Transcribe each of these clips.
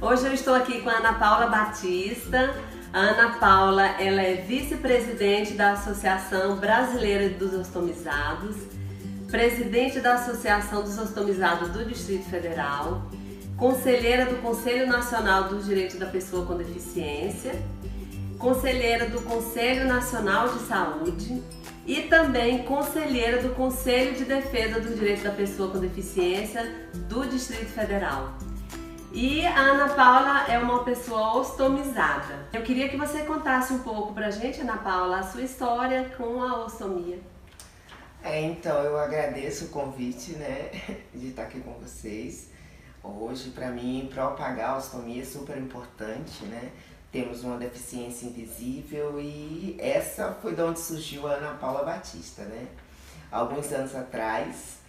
Hoje eu estou aqui com a Ana Paula Batista. A Ana Paula, ela é vice-presidente da Associação Brasileira dos Ostomizados, presidente da Associação dos Ostomizados do Distrito Federal, conselheira do Conselho Nacional dos Direitos da Pessoa com Deficiência, conselheira do Conselho Nacional de Saúde e também conselheira do Conselho de Defesa dos Direitos da Pessoa com Deficiência do Distrito Federal. E a Ana Paula é uma pessoa ostomizada. Eu queria que você contasse um pouco pra gente, Ana Paula, a sua história com a ostomia. Então, eu agradeço o convite, né, de estar aqui com vocês. Hoje, para mim, propagar a ostomia é super importante, né? Temos uma deficiência invisível e essa foi de onde surgiu a Ana Paula Batista, né? Alguns anos atrás,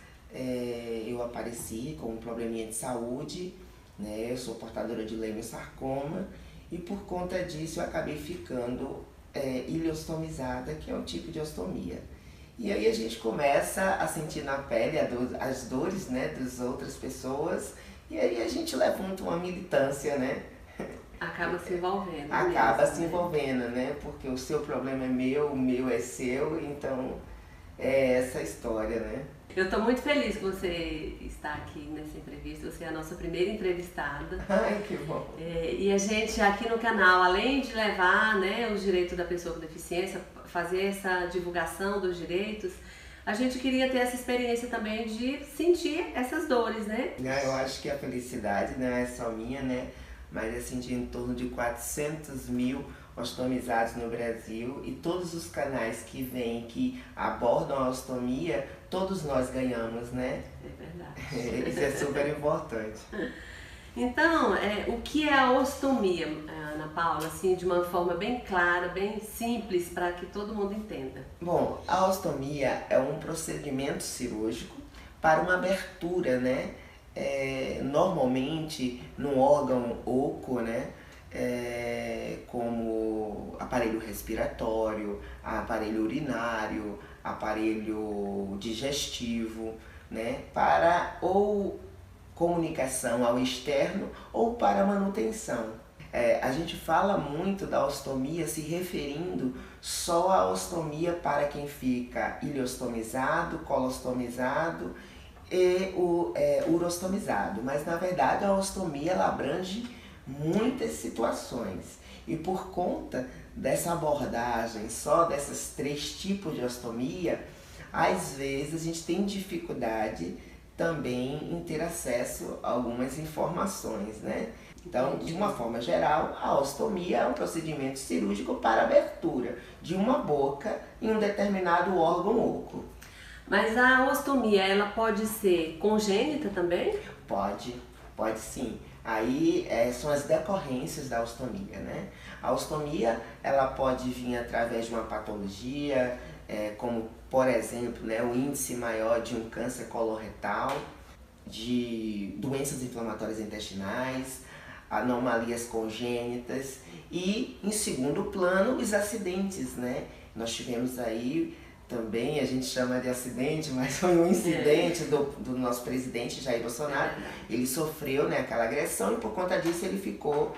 eu apareci com um probleminha de saúde, né? Eu sou portadora de leiossarcoma e por conta disso eu acabei ficando ileostomizada, que é um tipo de ostomia. E aí a gente começa a sentir na pele as dores, né, das outras pessoas e aí a gente levanta uma militância, né? Acaba se envolvendo. Acaba se envolvendo, né? Porque o seu problema é meu, o meu é seu, então é essa história, né? Eu estou muito feliz que você está aqui nessa entrevista, você é a nossa primeira entrevistada. Ai, que bom! E a gente aqui no canal, além de levar, né, os direitos da pessoa com deficiência, fazer essa divulgação dos direitos, a gente queria ter essa experiência também de sentir essas dores, né? Eu acho que a felicidade não é só minha, né? Mas assim, de em torno de 400 mil ostomizados no Brasil e todos os canais que vêm, que abordam a ostomia, todos nós ganhamos, né? É verdade. Isso é super importante. Então, o que é a ostomia, Ana Paula, assim, de uma forma bem clara, bem simples, para que todo mundo entenda? Bom, a ostomia é um procedimento cirúrgico para uma abertura, né? Normalmente no órgão oco, né? Como aparelho respiratório, aparelho urinário, aparelho digestivo, né? Para ou comunicação ao externo ou para manutenção. A gente fala muito da ostomia se referindo só à ostomia para quem fica ileostomizado, colostomizado e urostomizado, mas na verdade a ostomia ela abrange muitas situações e por conta dessa abordagem só desses 3 tipos de ostomia, às vezes a gente tem dificuldade também em ter acesso a algumas informações, né? Então, de uma forma geral, a ostomia é um procedimento cirúrgico para abertura de uma boca em um determinado órgão oco. Mas a ostomia, ela pode ser congênita também? Pode sim. Aí são as decorrências da ostomia, né? A ostomia, ela pode vir através de uma patologia, como, por exemplo, né, o índice maior de um câncer coloretal, de doenças inflamatórias intestinais, anomalias congênitas e, em segundo plano, os acidentes, né? Nós tivemos aí também, a gente chama de acidente, mas foi um incidente do nosso presidente Jair Bolsonaro. Ele sofreu, né, aquela agressão e por conta disso ele ficou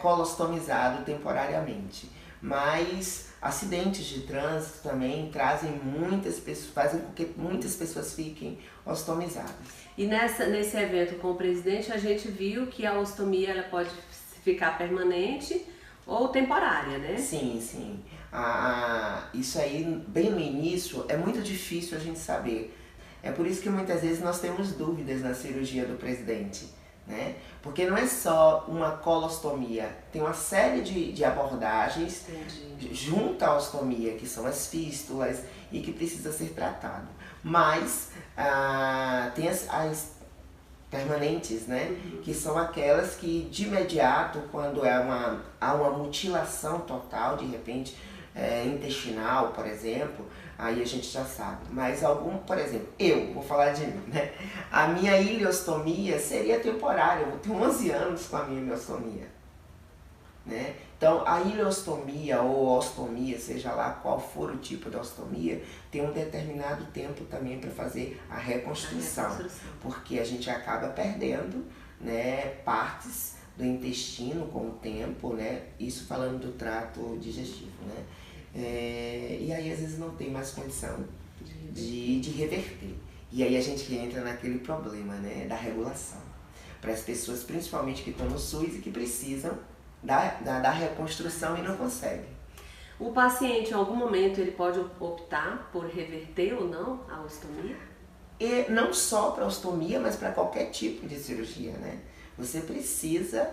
colostomizado temporariamente. Mas acidentes de trânsito também trazem muitas pessoas, fazem com que muitas pessoas fiquem ostomizadas. E nesse evento com o presidente a gente viu que a ostomia ela pode ficar permanente ou temporária, né? Sim, sim. Isso aí, bem no início, é muito difícil a gente saber. É por isso que muitas vezes nós temos dúvidas na cirurgia do presidente, né? Porque não é só uma colostomia, tem uma série de abordagens junto à ostomia, que são as fístulas e que precisa ser tratado. Mas tem as permanentes, né? Que são aquelas que de imediato, quando há uma mutilação total, de repente, intestinal, por exemplo, aí a gente já sabe. Mas por exemplo, eu vou falar de mim, né? A minha ileostomia seria temporária, eu tenho 11 anos com a minha ileostomia, né? Então, a ileostomia ou ostomia, seja lá qual for o tipo de ostomia, tem um determinado tempo também para fazer a reconstrução, porque a gente acaba perdendo, né, partes do intestino com o tempo, né? Isso falando do trato digestivo, né? E aí às vezes não tem mais condição de reverter. E aí a gente entra naquele problema, né, da regulação. Para as pessoas, principalmente que estão no SUS e que precisam da reconstrução e não conseguem. O paciente, em algum momento, ele pode optar por reverter ou não a ostomia? E não só para ostomia, mas para qualquer tipo de cirurgia, né? Você precisa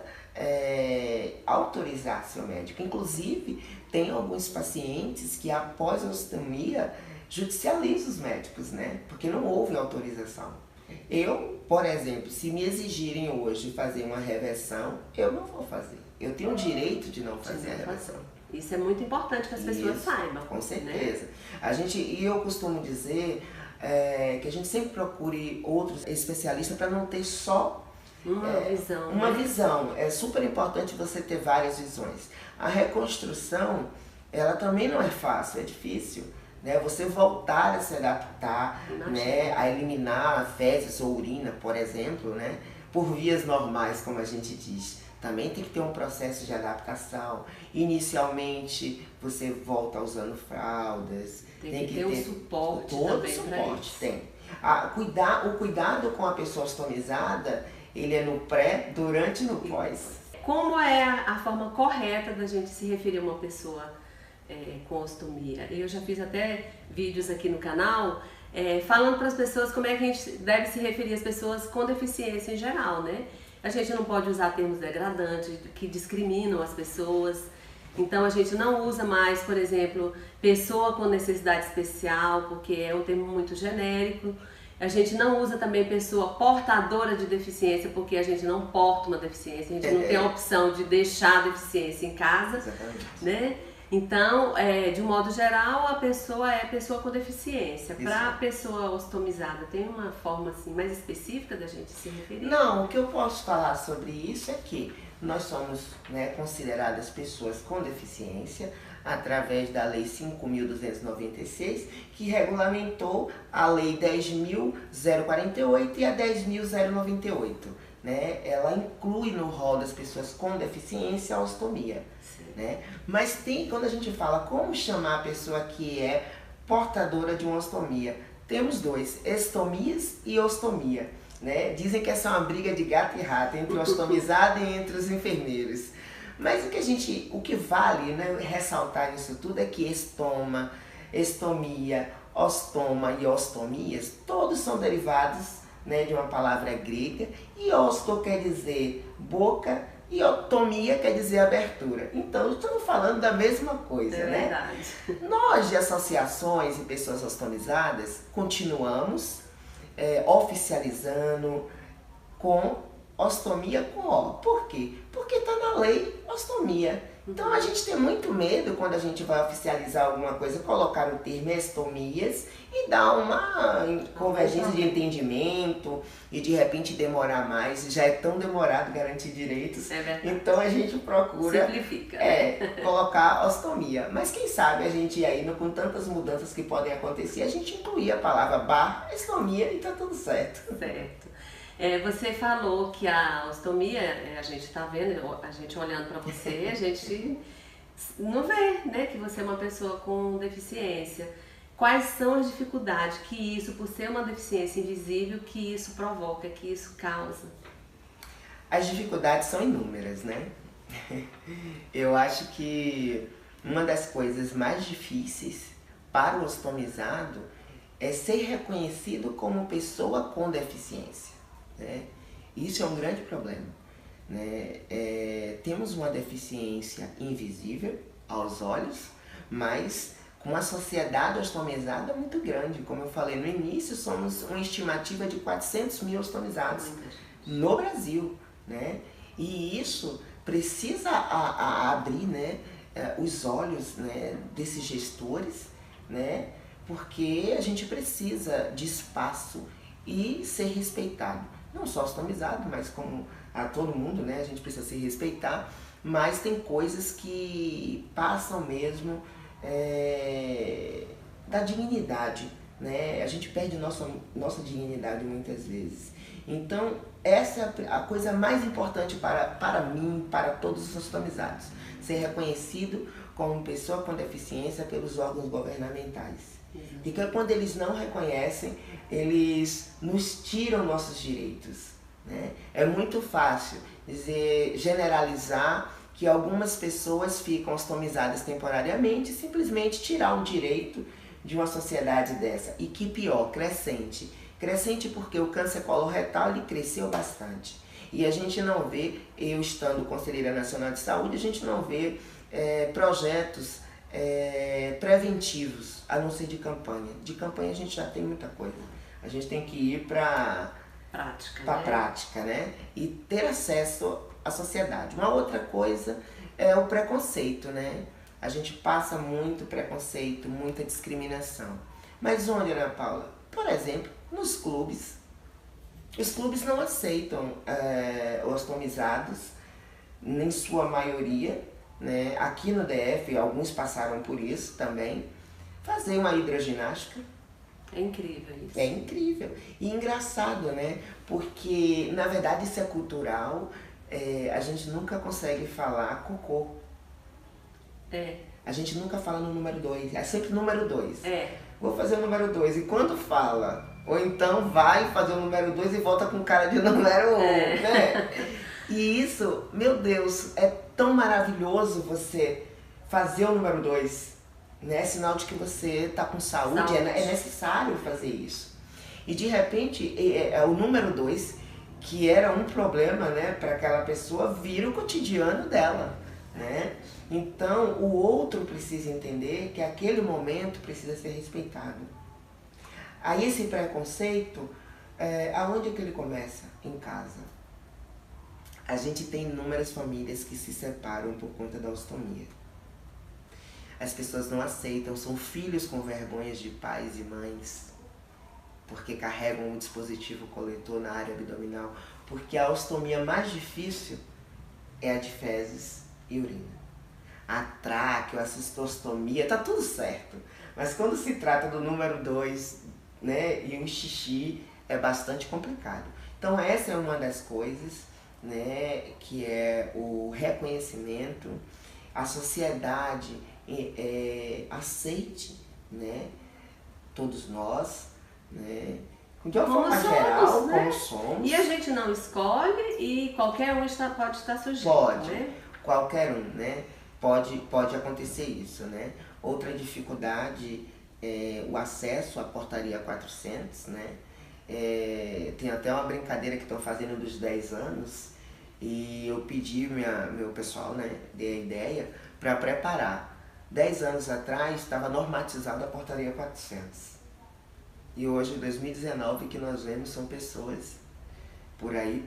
autorizar seu médico. Inclusive, tem alguns pacientes que após a ostomia judicializam os médicos, né? Porque não houve autorização. Eu, por exemplo, se me exigirem hoje fazer uma reversão, eu não vou fazer. Eu tenho o direito de não fazer a reversão. Isso é muito importante que as pessoas saibam. Com certeza. Né? E eu costumo dizer que a gente sempre procure outros especialistas para não ter só uma visão. É super importante você ter várias visões. A reconstrução, ela também não é fácil, é difícil. Né? Você voltar a se adaptar, né? A eliminar fezes ou urina, por exemplo, né? Por vias normais, como a gente diz. Também tem que ter um processo de adaptação. Inicialmente, você volta usando fraldas. Tem que ter um suporte todo também para isso. Tem. O cuidado com a pessoa ostomizada, ele é no pré, durante e no pós. Como é a forma correta da gente se referir a uma pessoa com ostomia? Eu já fiz até vídeos aqui no canal falando para as pessoas como é que a gente deve se referir às pessoas com deficiência em geral, né? A gente não pode usar termos degradantes que discriminam as pessoas. Então a gente não usa mais, por exemplo, pessoa com necessidade especial, porque é um termo muito genérico. A gente não usa também pessoa portadora de deficiência, porque a gente não porta uma deficiência, a gente não tem a opção de deixar a deficiência em casa. Exatamente. Né? Então, de um modo geral, a pessoa é pessoa com deficiência. Para a pessoa ostomizada, tem uma forma assim, mais específica da gente se referir? Não, o que eu posso falar sobre isso é que nós somos, né, consideradas pessoas com deficiência através da Lei 5.296, que regulamentou a Lei 10.048 e a 10.098. Né? Ela inclui no rol das pessoas com deficiência a ostomia. Né? Mas quando a gente fala como chamar a pessoa que é portadora de uma ostomia, temos dois, estomias e ostomia. Né? Dizem que essa é uma briga de gato e rato entre o ostomizado e entre os enfermeiros. Mas o que vale, né, ressaltar nisso tudo é que estoma, estomia, ostoma e ostomias, todos são derivados, né, de uma palavra grega, e osto quer dizer boca e otomia quer dizer abertura. Então, estamos falando da mesma coisa, né? Verdade. Nós, de associações e pessoas ostomizadas, continuamos oficializando com ostomia com O. Por quê? Porque está na lei ostomia. Então a gente tem muito medo quando a gente vai oficializar alguma coisa, colocar o termo estomias e dar uma convergência de entendimento e de repente demorar mais. Já é tão demorado garantir direitos. É verdade. Então a gente procura simplifica. Colocar ostomia. Mas quem sabe a gente aí, com tantas mudanças que podem acontecer, a gente incluir a palavra barra estomia e tá tudo certo. Certo. Você falou que a ostomia, a gente está vendo, a gente olhando para você, a gente não vê, né, que você é uma pessoa com deficiência. Quais são as dificuldades que isso, por ser uma deficiência invisível, que isso provoca, que isso causa? As dificuldades são inúmeras, né? Eu acho que uma das coisas mais difíceis para o ostomizado é ser reconhecido como pessoa com deficiência. Né? Isso é um grande problema. Né? Temos uma deficiência invisível aos olhos, mas com uma sociedade ostomizada muito grande. Como eu falei no início, somos uma estimativa de 400 mil ostomizados no Brasil. Né? E isso precisa abrir, né, os olhos, né, desses gestores, né? Porque a gente precisa de espaço e ser respeitado. Não só ostomizado, mas como a todo mundo, né? A gente precisa se respeitar, mas tem coisas que passam mesmo da dignidade, né? A gente perde nossa dignidade muitas vezes. Então, essa é a coisa mais importante para mim, para todos os ostomizados. Ser reconhecido como pessoa com deficiência pelos órgãos governamentais. E que quando eles não reconhecem, eles nos tiram nossos direitos, né? É muito fácil generalizar que algumas pessoas ficam ostomizadas temporariamente e simplesmente tirar um direito de uma sociedade dessa. E que pior, crescente. Crescente porque o câncer coloretal ele cresceu bastante. E a gente não vê, eu estando Conselheira Nacional de Saúde, a gente não vê projetos preventivos, a não ser de campanha. De campanha a gente já tem muita coisa. A gente tem que ir para prática, né? E ter acesso à sociedade. Uma outra coisa é o preconceito, né? A gente passa muito preconceito, muita discriminação. Mas onde, Ana Paula? Por exemplo, nos clubes. Os clubes não aceitam ostomizados, em sua maioria, né? Aqui no DF, alguns passaram por isso também. Fazer uma hidroginástica. É incrível isso. É incrível. E engraçado, né? Porque, na verdade, isso é cultural. A gente nunca consegue falar cocô. A gente nunca fala no número 2. É sempre número 2. Vou fazer o número 2. E quando fala, ou então vai fazer o número 2 e volta com cara de número 1, né? E isso, meu Deus, é tão maravilhoso você fazer o número 2. Né? É sinal de que você está com saúde. É necessário fazer isso. E de repente, o número 2, que era um problema, né, para aquela pessoa, vira o cotidiano dela. Né? Então, o outro precisa entender que aquele momento precisa ser respeitado. Aí esse preconceito, aonde é que ele começa? Em casa. A gente tem inúmeras famílias que se separam por conta da ostomia. As pessoas não aceitam, são filhos com vergonhas de pais e mães, porque carregam um dispositivo coletor na área abdominal, porque a ostomia mais difícil é a de fezes e urina. A tráqueo, a cistostomia, tá tudo certo, mas quando se trata do número 2, né, e um xixi, é bastante complicado. Então essa é uma das coisas, né, que é o reconhecimento, a sociedade aceite, né, todos nós, né, de uma forma geral, né? como somos. E a gente não escolhe e qualquer um pode estar sujeito. Pode, né? Qualquer um, né? Pode acontecer isso, né? Outra dificuldade é o acesso à portaria 400, né? Tem até uma brincadeira que estão fazendo dos 10 anos e eu pedi meu pessoal, né, dei a ideia para preparar. 10 anos atrás estava normatizada a portaria 400. E hoje, em 2019, que nós vemos são pessoas por aí,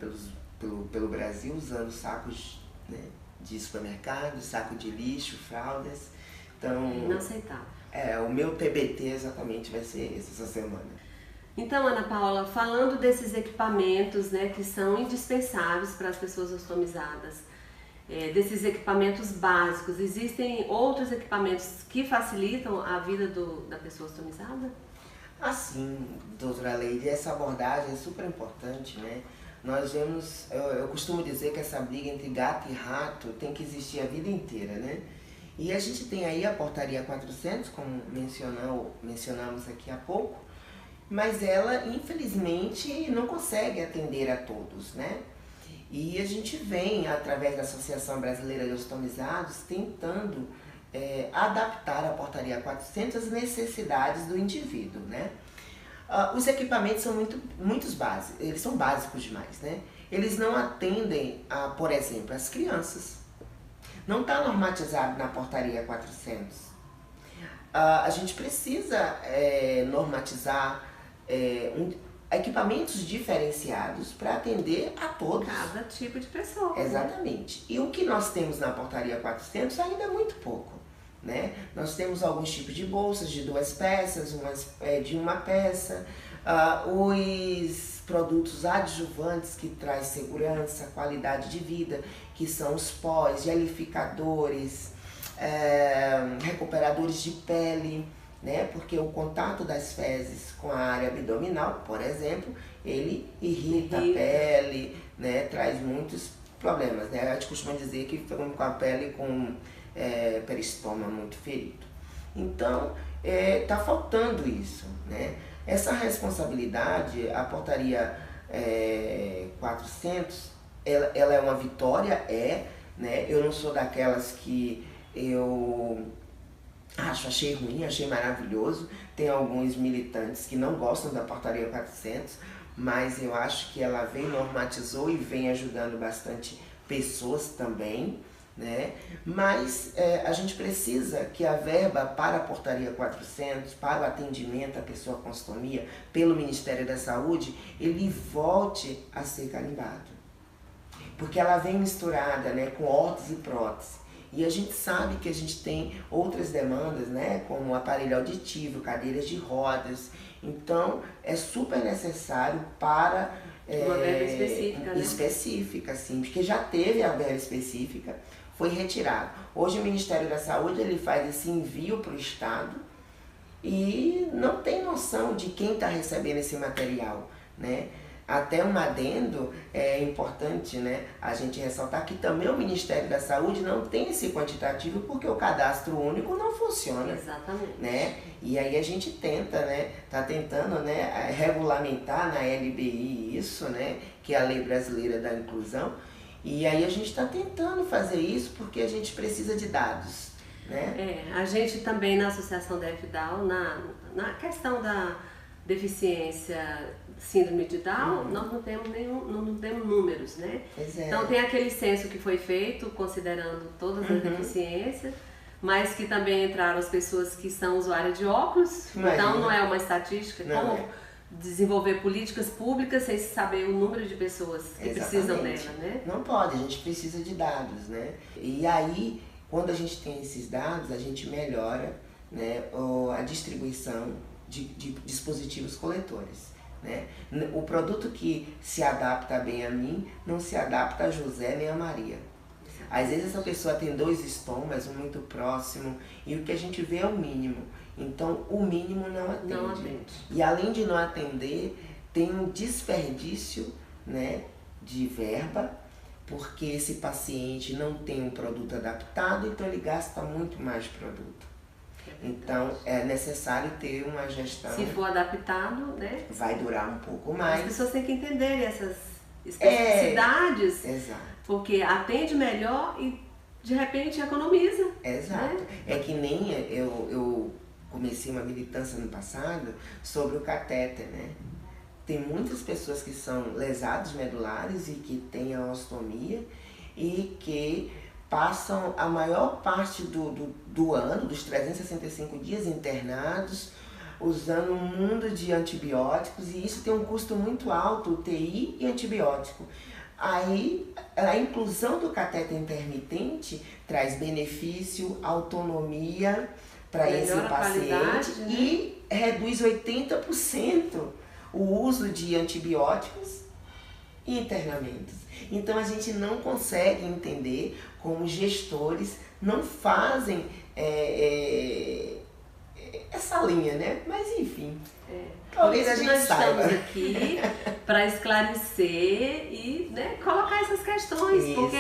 pelo Brasil, usando sacos, né, de supermercado, saco de lixo, fraldas. Então, inaceitável. O meu TBT exatamente vai ser esse essa semana. Então, Ana Paula, falando desses equipamentos, né, que são indispensáveis para as pessoas ostomizadas, desses equipamentos básicos, existem outros equipamentos que facilitam a vida da pessoa ostomizada? Assim, doutora Leide, essa abordagem é super importante, né? Nós vemos, eu costumo dizer que essa briga entre gato e rato tem que existir a vida inteira, né? E a gente tem aí a portaria 400, como mencionamos aqui há pouco, mas ela, infelizmente, não consegue atender a todos, né? E a gente vem, através da Associação Brasileira de Ostomizados, tentando adaptar a portaria 400 às necessidades do indivíduo, né? Os equipamentos são muitos básicos, eles são básicos demais, né? Eles não atendem, por exemplo, as crianças. Não está normatizado na portaria 400. A gente precisa normatizar equipamentos diferenciados para atender a todos. Cada tipo de pessoa. Exatamente. E o que nós temos na portaria 400 ainda é muito pouco, né? Nós temos alguns tipos de bolsas de 2 peças, de uma peça, os produtos adjuvantes que traz segurança, qualidade de vida, que são os pós, gelificadores, recuperadores de pele, né? Porque o contato das fezes com a área abdominal, por exemplo, ele irrita a pele, né? Traz muitos problemas, né? A gente costuma dizer que ficamos com a pele com peristoma muito ferido. Então, tá faltando isso, né? Essa responsabilidade, a portaria 400, ela é uma vitória, né? Eu não sou daquelas que eu achei ruim, achei maravilhoso. Tem alguns militantes que não gostam da portaria 400, mas eu acho que ela vem, normatizou e vem ajudando bastante pessoas também, né? Mas a gente precisa que a verba para a portaria 400, para o atendimento à pessoa com ostomia pelo Ministério da Saúde, ele volte a ser carimbado. Porque ela vem misturada, né, com órtese e prótese. E a gente sabe que a gente tem outras demandas, né, como aparelho auditivo, cadeiras de rodas. Então, é super necessário para... uma verba específica, né? Específica, sim, porque já teve a verba específica, foi retirado. Hoje o Ministério da Saúde ele faz esse envio para o Estado e não tem noção de quem está recebendo esse material, né? Até um adendo, é importante, né, a gente ressaltar que também o Ministério da Saúde não tem esse quantitativo porque o cadastro único não funciona. Exatamente. Né? E aí a gente tenta, né, tá tentando, né, regulamentar na LBI isso, né, que é a Lei Brasileira da Inclusão, e aí a gente está tentando fazer isso porque a gente precisa de dados, né? A gente também na Associação DF-Down, na questão da deficiência síndrome de Down, nós não temos números, né? Então tem aquele censo que foi feito considerando todas as deficiências, mas que também entraram as pessoas que são usuárias de óculos. Imagina. Então não é uma estatística, como desenvolver políticas públicas sem saber o número de pessoas que precisam dela, né? Não pode, a gente precisa de dados, né? E aí, quando a gente tem esses dados, a gente melhora, né, a distribuição de dispositivos coletores, né? O produto que se adapta bem a mim não se adapta a José nem a Maria. Às vezes essa pessoa tem 2 estomas, um muito próximo, e o que a gente vê é o mínimo. Então o mínimo não atende. E além de não atender, tem um desperdício, né, de verba, porque esse paciente não tem um produto adaptado, então ele gasta muito mais produto. Então, é necessário ter uma gestão... Se for adaptado, né? Vai durar um pouco mais. As pessoas têm que entender essas especificidades. Exato. Porque atende melhor e, de repente, economiza. Exato. Né? É que nem eu comecei uma militância no passado sobre o catéter, né? Tem muitas pessoas que são lesados medulares e que têm a ostomia e que passam a maior parte do ano, dos 365 dias internados, usando um mundo de antibióticos, e isso tem um custo muito alto, UTI e antibiótico. Aí, a inclusão do catéter intermitente traz benefício, autonomia para esse paciente, né? E reduz 80% o uso de antibióticos e internamentos. Então a gente não consegue entender como gestores não fazem essa linha, né? Mas enfim, talvez a gente saiba. Nós estamos aqui para esclarecer e, né, colocar essas questões, isso, porque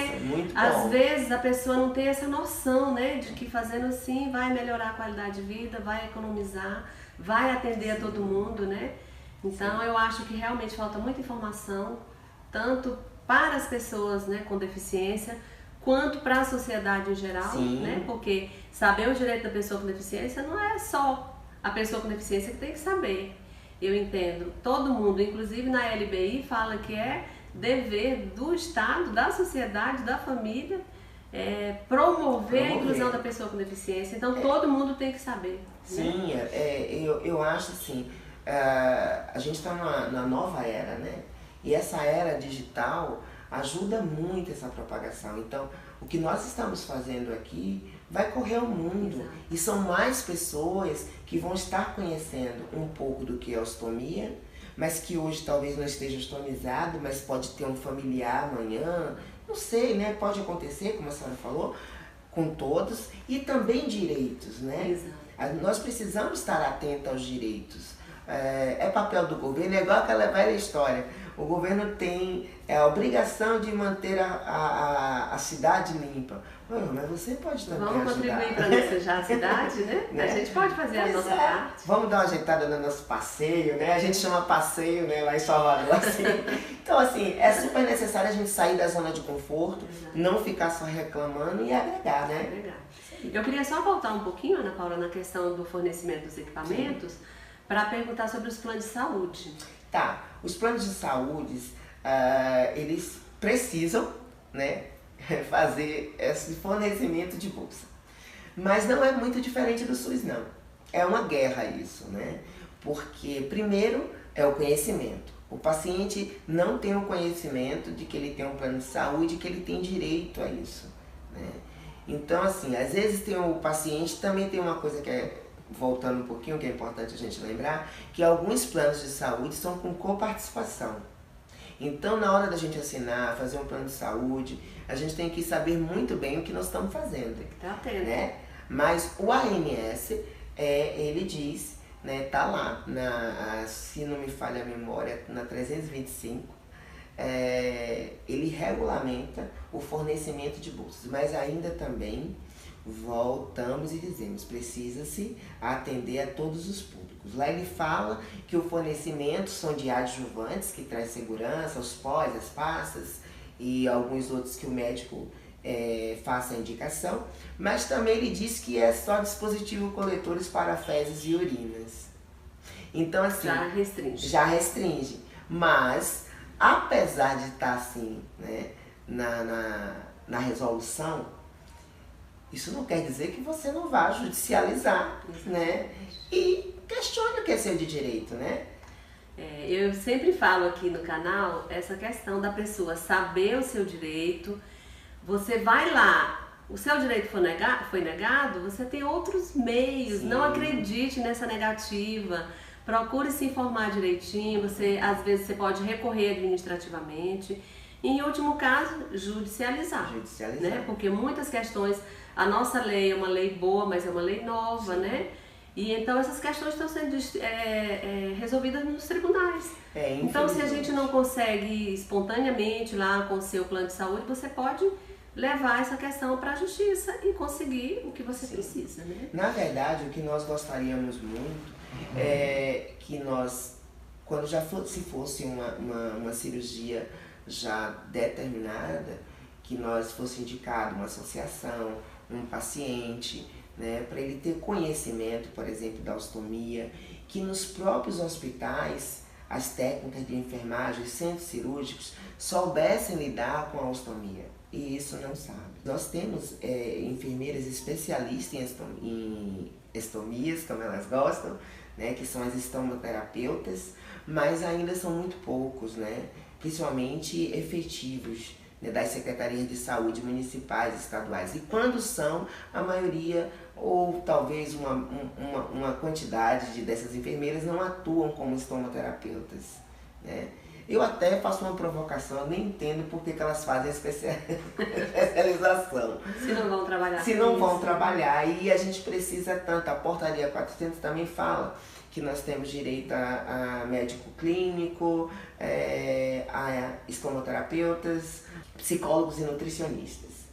às vezes a pessoa não tem essa noção, né, de que fazendo assim vai melhorar a qualidade de vida, vai economizar, vai atender a todo mundo, né? Então eu acho que realmente falta muita informação, tanto para as pessoas, né, com deficiência, quanto para a sociedade em geral, né? Porque saber o direito da pessoa com deficiência não é só a pessoa com deficiência que tem que saber. Eu entendo, todo mundo, inclusive na LBI, fala que é dever do Estado, da sociedade, da família, promover a inclusão da pessoa com deficiência. Então todo mundo tem que saber. Sim, né? Eu acho assim, a gente está na nova era, né? E essa era digital ajuda muito essa propagação. Então, o que nós estamos fazendo aqui vai correr ao mundo. Exato. E são mais pessoas que vão estar conhecendo um pouco do que é ostomia, mas que hoje talvez não esteja ostomizado, mas pode ter um familiar amanhã. Não sei, né? Pode acontecer, como a senhora falou, com todos. E também direitos, né? Exato. Nós precisamos estar atentos aos direitos. é papel do governo, é igual aquela velha história. O governo tem a obrigação de manter a cidade limpa. Mas você pode também Vamos contribuir para não sujar a cidade, né? A gente pode fazer a nossa parte. Vamos dar uma ajeitada no nosso passeio, né? A gente chama passeio, né, lá em Salvador, assim. Então, assim, é super necessário a gente sair da zona de conforto, não ficar só reclamando e agregar, né? Agregar. Eu queria só voltar um pouquinho, Ana Paula, na questão do fornecimento dos equipamentos, para perguntar sobre os planos de saúde. Tá, os planos de saúde, eles precisam, né, fazer esse fornecimento de bolsa. Mas não é muito diferente do SUS, não. É uma guerra isso, né? Porque, primeiro, é o conhecimento. O paciente não tem o conhecimento de que ele tem um plano de saúde, que ele tem direito a isso, né? Então, assim, às vezes tem o paciente, também tem uma coisa que é, voltando um pouquinho, que é importante a gente lembrar, que alguns planos de saúde são com coparticipação. Então, na hora da gente assinar, fazer um plano de saúde, a gente tem que saber muito bem o que nós estamos fazendo. Tá atento. Né? Mas o ANS, ele diz, né, tá lá, se não me falha a memória, na 325, ele regulamenta o fornecimento de bolsas, mas ainda também voltamos e dizemos, precisa-se atender a todos os públicos. Lá ele fala que o fornecimento são de adjuvantes, que traz segurança, os pós, as pastas e alguns outros que o médico faça a indicação, mas também ele diz que é só dispositivo coletores para fezes e urinas. Então, assim, já restringe, mas apesar de estar assim, né, na resolução, isso não quer dizer que você não vá judicializar, né? E questione o que é seu de direito, né? Eu sempre falo aqui no canal essa questão da pessoa saber o seu direito. Você vai lá, o seu direito foi negado, você tem outros meios. Sim. Não acredite nessa negativa. Procure se informar direitinho. Às vezes você pode recorrer administrativamente. E, em último caso, judicializar. Né? Porque muitas questões, a nossa lei é uma lei boa, mas é uma lei nova, sim, né? E então essas questões estão sendo resolvidas nos tribunais. Então, se a gente não consegue espontaneamente lá com o seu plano de saúde, você pode levar essa questão para a justiça e conseguir o que você, sim, precisa, né? Na verdade, o que nós gostaríamos muito é que nós, quando se fosse uma cirurgia já determinada, que nós fosse indicado uma associação, um paciente, né, para ele ter conhecimento, por exemplo, da ostomia, que nos próprios hospitais, as técnicas de enfermagem, os centros cirúrgicos, soubessem lidar com a ostomia. E isso não sabe. Nós temos enfermeiras especialistas em estomias, como elas gostam, né, que são as estomoterapeutas, mas ainda são muito poucos, né, principalmente efetivos, né, das secretarias de saúde municipais e estaduais. E quando são, a maioria, ou talvez uma quantidade dessas enfermeiras não atuam como estomoterapeutas, né? Eu até faço uma provocação, eu nem entendo por que elas fazem especialização. Se não vão trabalhar. Se não vão trabalhar, e a gente precisa tanto, a portaria 400 também fala que nós temos direito a médico clínico, a estomoterapeutas, psicólogos e nutricionistas.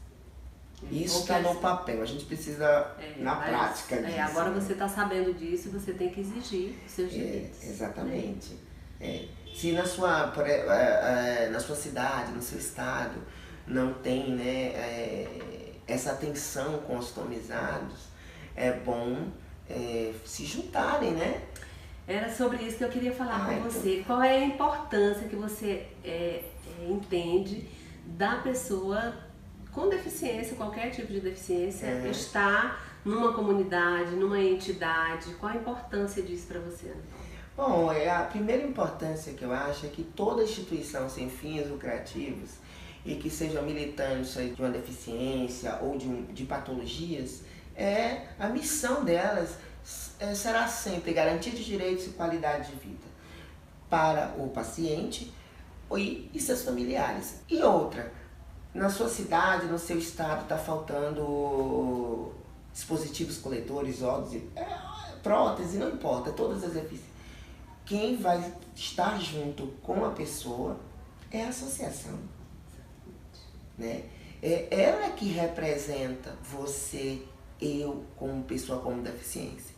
Isso está no papel, a gente precisa na prática disso. Agora você está sabendo disso, você tem que exigir os seus direitos. Exatamente. Se na sua cidade, no seu estado, não tem, né, essa atenção com os ostomizados, é bom se juntarem, né? Era sobre isso que eu queria falar com você. Qual é a importância que você entende da pessoa com deficiência, qualquer tipo de deficiência, estar numa comunidade, numa entidade? Qual a importância disso para você, Ana Paula? Bom, a primeira importância que eu acho é que toda instituição sem fins lucrativos e que seja militante de uma deficiência ou de patologias, a missão delas será sempre garantir de direitos e qualidade de vida para o paciente e seus familiares. E outra, na sua cidade, no seu estado, está faltando dispositivos coletores, óleos, prótese, não importa, todas as deficiências. quem vai estar junto com a pessoa é a associação, né? É ela que representa você, eu, como pessoa com deficiência.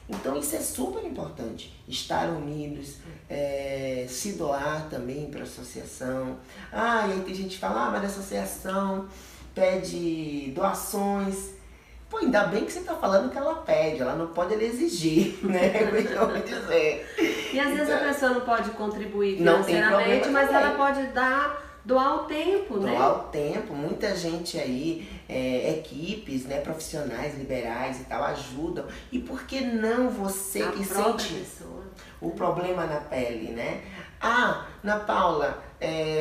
Então isso é super importante, estar unidos, se doar também para a associação. E aí tem gente que fala, mas a associação pede doações. Pô, ainda bem que você está falando que ela pede, ela não pode exigir, né? Eu vou dizer. E às vezes a pessoa não pode contribuir financeiramente, mas ela pode doar o tempo, né? Doar o tempo. Muita gente aí, equipes, né, profissionais, liberais e tal, ajudam. E por que não você que sente o problema na pele, né? Ana Paula,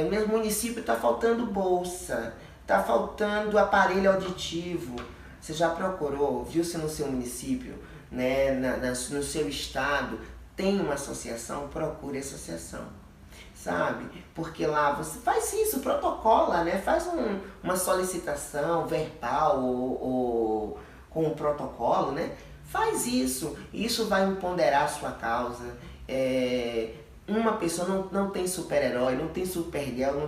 meu município está faltando bolsa, está faltando aparelho auditivo. Você já procurou, viu se no seu município, né, no seu estado, tem uma associação? Procure a associação, sabe? Porque lá você faz isso, protocola, né? Faz uma solicitação verbal ou com um protocolo, né? Faz isso vai empoderar a sua causa. Uma pessoa não tem super-herói, não tem super-girl,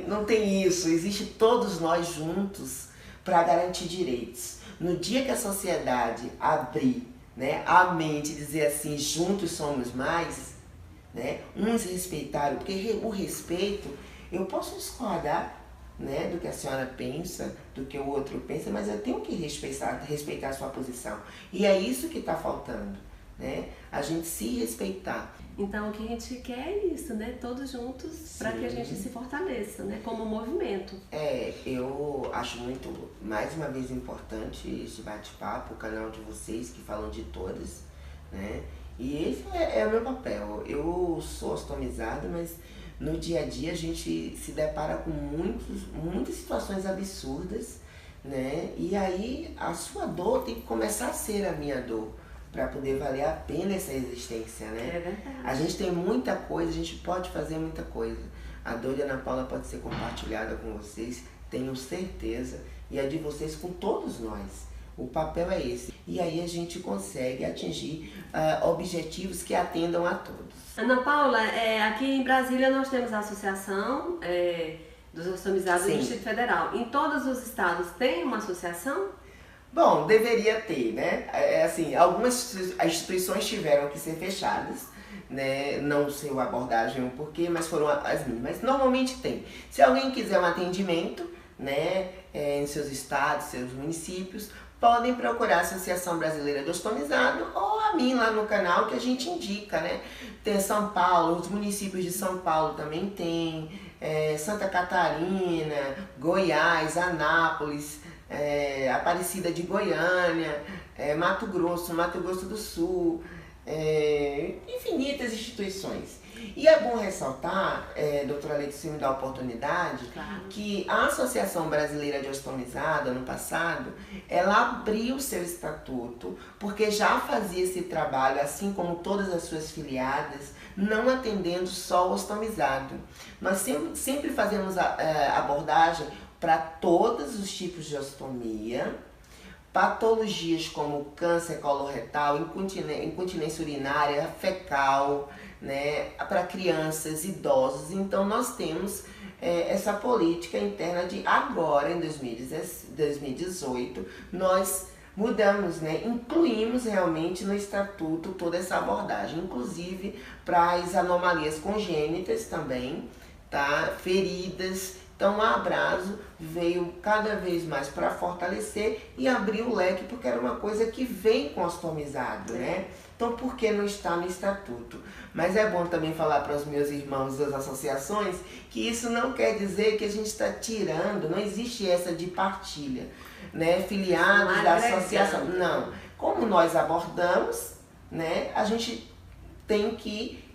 não tem isso. Existe todos nós juntos para garantir direitos. No dia que a sociedade abrir, né, a mente e dizer assim, juntos somos mais, né, uns respeitarem, porque o respeito, eu posso discordar, né, do que a senhora pensa, do que o outro pensa, mas eu tenho que respeitar a sua posição. E é isso que está faltando, né, a gente se respeitar. Então o que a gente quer é isso, né? Todos juntos, para que a gente se fortaleça, né? Como movimento. Eu acho muito, mais uma vez, importante esse bate-papo, o canal de vocês que falam de todas, né? E esse é o meu papel. Eu sou ostomizada, mas no dia a dia a gente se depara com muitas situações absurdas, né? E aí a sua dor tem que começar a ser a minha dor, para poder valer a pena essa existência, né? É verdade. A gente tem muita coisa, a gente pode fazer muita coisa. A dor de Ana Paula pode ser compartilhada com vocês, tenho certeza, e a de vocês com todos nós. O papel é esse. E aí a gente consegue atingir objetivos que atendam a todos. Ana Paula, aqui em Brasília nós temos a Associação dos Ostomizados do Distrito Federal. Em todos os estados tem uma associação? Bom, deveria ter, né? Assim, algumas instituições tiveram que ser fechadas, né? Não sei a abordagem o porquê, mas foram as minhas. Mas normalmente tem. Se alguém quiser um atendimento, né, em seus estados, seus municípios, podem procurar a Associação Brasileira do Ostomizado ou a mim lá no canal que a gente indica, né? Tem São Paulo, os municípios de São Paulo também tem, Santa Catarina, Goiás, Anápolis, Aparecida de Goiânia, Mato Grosso do Sul, infinitas instituições. E é bom ressaltar, doutora Leite, se me dá a oportunidade, claro, que a Associação Brasileira de Ostomizado, ano passado, ela abriu seu estatuto, porque já fazia esse trabalho, assim como todas as suas filiadas, não atendendo só o ostomizado. Nós sempre fazemos abordagem para todos os tipos de ostomia, patologias como câncer coloretal, incontinência urinária, fecal, né, para crianças, idosos. Então nós temos essa política interna de agora, em 2018, nós mudamos, né, incluímos realmente no estatuto toda essa abordagem, inclusive para as anomalias congênitas também, tá, feridas. Então a Abrazo veio cada vez mais para fortalecer e abrir o leque, porque era uma coisa que vem com ostomizado, né? Então por que não está no estatuto? Mas é bom também falar para os meus irmãos das associações que isso não quer dizer que a gente está tirando, não existe essa de partilha, né? Filiados da associação, não. Como nós abordamos, né? A gente tem que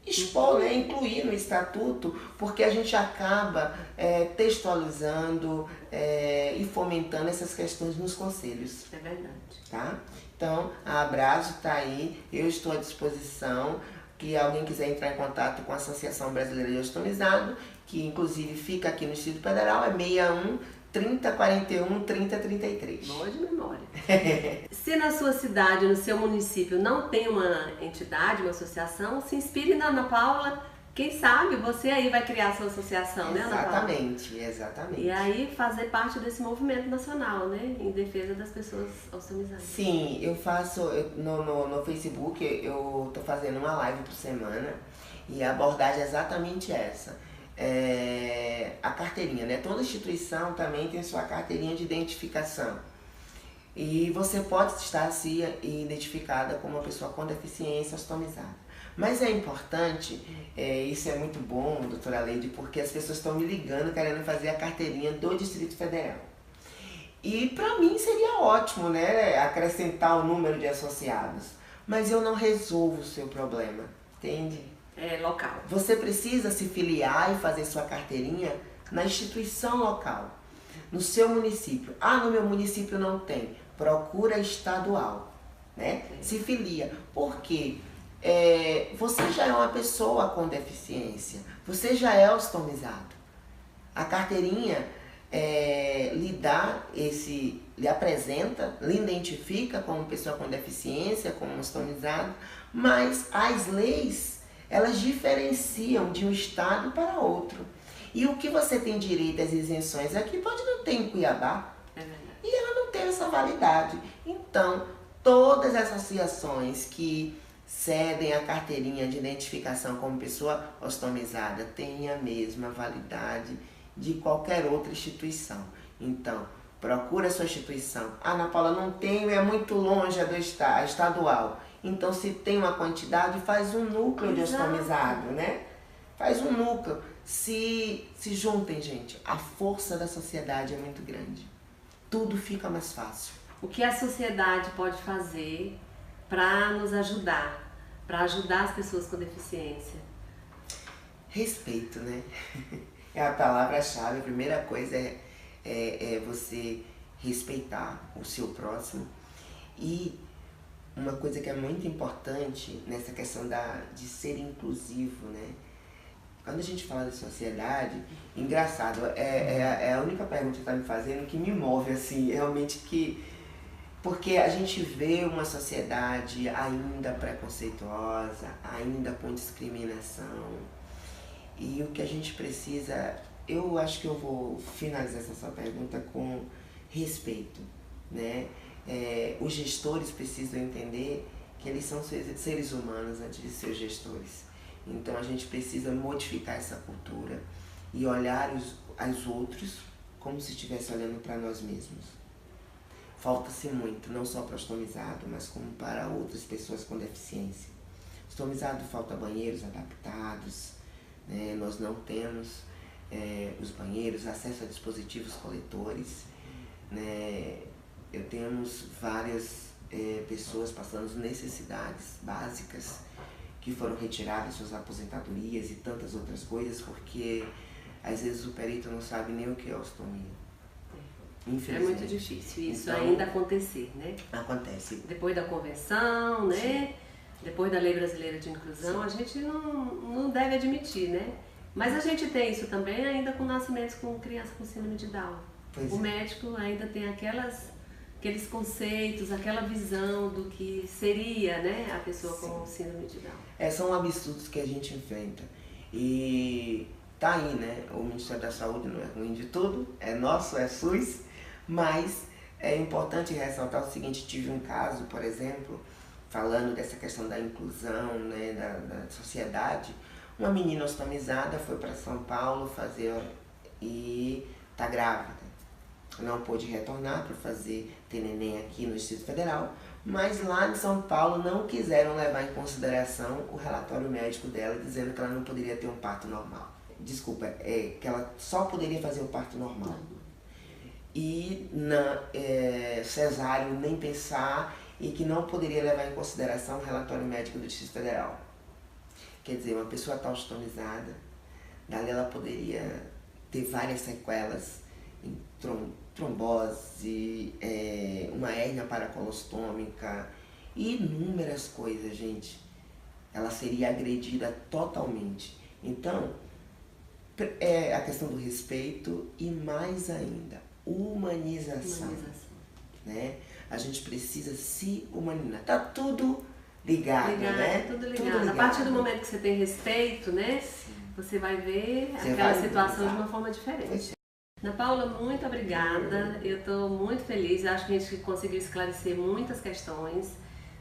expor, né, incluir no estatuto, porque a gente acaba textualizando e fomentando essas questões nos conselhos. É verdade. Tá? Então, a Abrazo está aí, eu estou à disposição, que alguém quiser entrar em contato com a Associação Brasileira de Ostomizado, que inclusive fica aqui no Distrito Federal, é 61 3041 3033. Boa de memória. Se na sua cidade, no seu município, não tem uma entidade, uma associação, se inspire na Ana Paula. Quem sabe você aí vai criar a sua associação, né, Ana Paula? Exatamente, exatamente. E aí fazer parte desse movimento nacional, né, em defesa das pessoas ostomizadas. Sim, eu faço no Facebook, eu tô fazendo uma live por semana e a abordagem é exatamente essa. A carteirinha, né? Toda instituição também tem sua carteirinha de identificação. E você pode estar se identificada como uma pessoa com deficiência ostomizada. Mas é importante, isso é muito bom, doutora Leide, porque as pessoas estão me ligando querendo fazer a carteirinha do Distrito Federal. E para mim seria ótimo, né, acrescentar o número de associados. Mas eu não resolvo o seu problema, entende? É local. Você precisa se filiar e fazer sua carteirinha na instituição local, no seu município. Ah, no meu município não tem. Procura estadual, né? Se filia. Por quê? Você já é uma pessoa com deficiência, você já é ostomizado. A carteirinha lhe apresenta, lhe identifica como pessoa com deficiência, como ostomizado, mas as leis, elas diferenciam de um estado para outro. E o que você tem direito às isenções aqui pode não ter em Cuiabá. E ela não tem essa validade. Então, todas as associações que cedem a carteirinha de identificação como pessoa ostomizada têm a mesma validade de qualquer outra instituição. Então, procura a sua instituição. Ah, Ana Paula, não tenho, é muito longe do estadual. Então, se tem uma quantidade, faz um núcleo de ostomizado, né? Faz um núcleo. Se juntem, gente. A força da sociedade é muito grande. Tudo fica mais fácil. O que a sociedade pode fazer para nos ajudar, para ajudar as pessoas com deficiência? Respeito, né? É a palavra-chave. A primeira coisa é você respeitar o seu próximo. E uma coisa que é muito importante nessa questão de ser inclusivo, né? Quando a gente fala de sociedade, engraçado, é a única pergunta que está me fazendo que me move, assim, realmente porque a gente vê uma sociedade ainda preconceituosa, ainda com discriminação, e o que a gente precisa, eu acho que eu vou finalizar essa sua pergunta com respeito, né? Os gestores precisam entender que eles são seres humanos antes de ser gestores. Então a gente precisa modificar essa cultura e olhar os outros como se estivesse olhando para nós mesmos. Falta-se muito, não só para o ostomizado, mas como para outras pessoas com deficiência. Ostomizado falta banheiros adaptados, né? Nós não temos os banheiros, acesso a dispositivos coletores, né? Temos várias pessoas passando necessidades básicas que foram retiradas suas aposentadorias e tantas outras coisas, porque às vezes o perito não sabe nem o que é ostomia. É muito difícil isso então, ainda acontecer, né? Acontece. Depois da convenção, né? Sim. Depois da Lei Brasileira de Inclusão, sim, a gente não deve admitir, né? Mas a gente tem isso também ainda com nascimentos com criança com síndrome de Down. Pois o médico ainda tem aqueles conceitos, aquela visão do que seria, né, a pessoa com síndrome de Down. São absurdos que a gente enfrenta. E tá aí, né? O Ministério da Saúde não é ruim de tudo, é nosso, é SUS, mas é importante ressaltar o seguinte: tive um caso, por exemplo, falando dessa questão da inclusão, né, da sociedade. Uma menina ostomizada foi para São Paulo e tá grávida. Não pôde retornar para ter neném aqui no Distrito Federal, mas lá em São Paulo não quiseram levar em consideração o relatório médico dela, dizendo que ela não poderia ter um parto normal. Desculpa, que ela só poderia fazer o parto normal. E cesárea nem pensar, e que não poderia levar em consideração o relatório médico do Distrito Federal. Quer dizer, uma pessoa está ostomizada, dali ela poderia ter várias sequelas, trombose, uma hérnia paracolostômica e inúmeras coisas, gente. Ela seria agredida totalmente. Então, a questão do respeito e mais ainda, humanização. Né? A gente precisa se humanizar. Tá tudo ligado, né? Tudo ligado. A partir do momento que você tem respeito, né? Sim. Você vai ver aquela situação de uma forma diferente. Ana Paula, muito obrigada. Eu estou muito feliz. Eu acho que a gente conseguiu esclarecer muitas questões,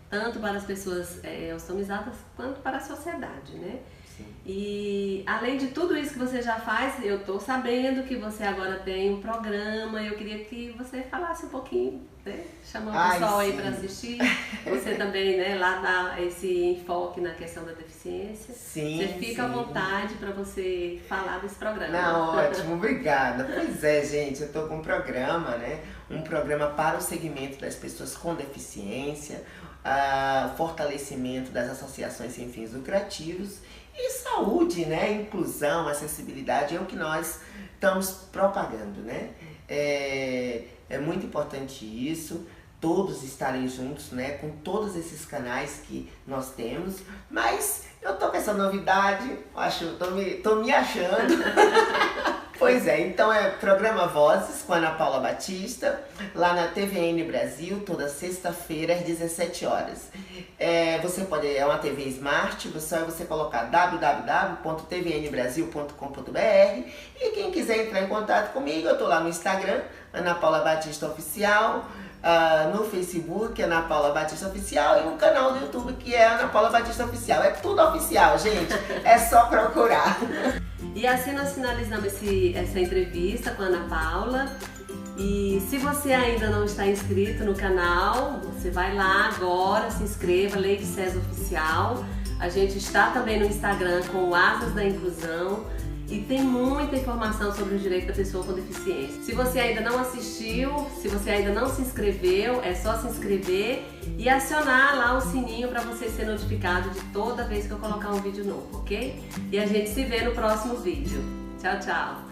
tanto para as pessoas ostomizadas quanto para a sociedade, né? Sim. E além de tudo isso que você já faz, eu estou sabendo que você agora tem um programa. Eu queria que você falasse um pouquinho, né? Chamar o pessoal aí para assistir. Você também, né, lá dá esse enfoque na questão da deficiência. Sim, você fica à vontade para você falar desse programa. Não, ótimo, obrigada. Pois é, gente, eu estou com um programa, né? Um programa para o segmento das pessoas com deficiência, fortalecimento das associações sem fins lucrativos e saúde, né? Inclusão, acessibilidade é o que nós estamos propagando, né? É muito importante isso, todos estarem juntos, né? Com todos esses canais que nós temos, mas eu tô com essa novidade, tô me achando. Pois é, então é programa Vozes com a Ana Paula Batista, lá na TVN Brasil, toda sexta-feira às 17 horas. É uma TV Smart, só é você colocar www.tvnbrasil.com.br e quem quiser entrar em contato comigo, eu tô lá no Instagram, Ana Paula Batista Oficial, no Facebook, Ana Paula Batista Oficial, e no canal do YouTube que é Ana Paula Batista Oficial. É tudo oficial, gente, é só procurar. E assim nós finalizamos essa entrevista com a Ana Paula. E se você ainda não está inscrito no canal, você vai lá agora, se inscreva, Lady César Oficial. A gente está também no Instagram com o Asas da Inclusão e tem muita informação sobre o direito da pessoa com deficiência. Se você ainda não assistiu, se você ainda não se inscreveu, é só se inscrever e acionar lá o sininho para você ser notificado de toda vez que eu colocar um vídeo novo, ok? E a gente se vê no próximo vídeo. Tchau, tchau!